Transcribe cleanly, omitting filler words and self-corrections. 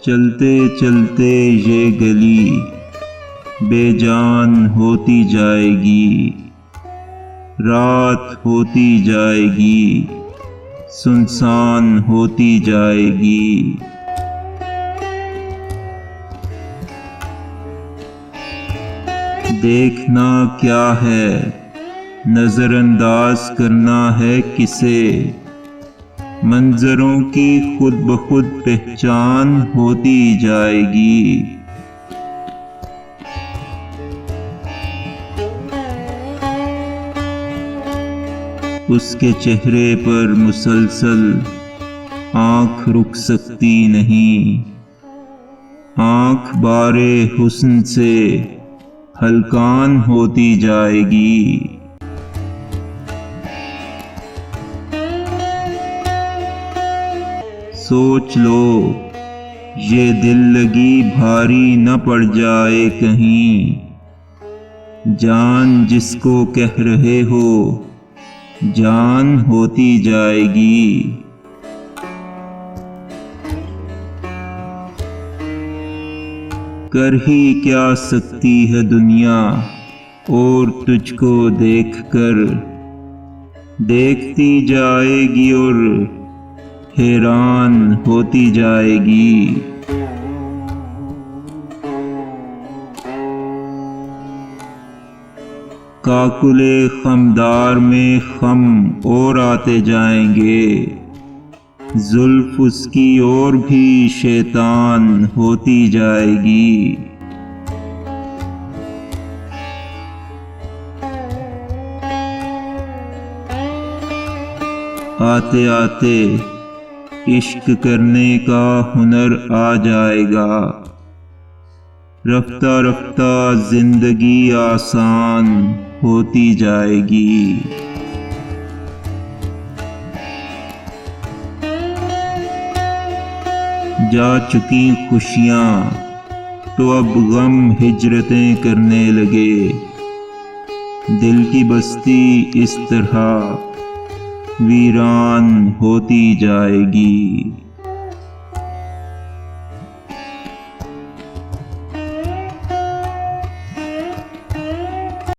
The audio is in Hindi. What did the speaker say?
चलते चलते ये गली बेजान होती जाएगी, रात होती जाएगी, सुनसान होती जाएगी। देखना क्या है, नज़रअंदाज करना है किसे, मंजरों की खुद ब खुद पहचान होती जाएगी। उसके चेहरे पर मुसलसल आँख रुक सकती नहीं, आँख बारे हुस्न से हलकान होती जाएगी। सोच लो ये दिल लगी भारी न पड़ जाए कहीं, जान जिसको कह रहे हो जान होती जाएगी। कर ही क्या सकती है दुनिया और तुझको देखकर, देखती जाएगी और हैरान होती जाएगी। काकुले खमदार में खम और आते जाएंगे, जुल्फ उसकी और भी शैतान होती जाएगी। आते आते इश्क करने का हुनर आ जाएगा, रफ्ता रफ्ता जिंदगी आसान होती जाएगी। जा चुकी खुशियाँ तो अब गम हिजरतें करने लगे, दिल की बस्ती इस तरह वीरान होती जाएगी।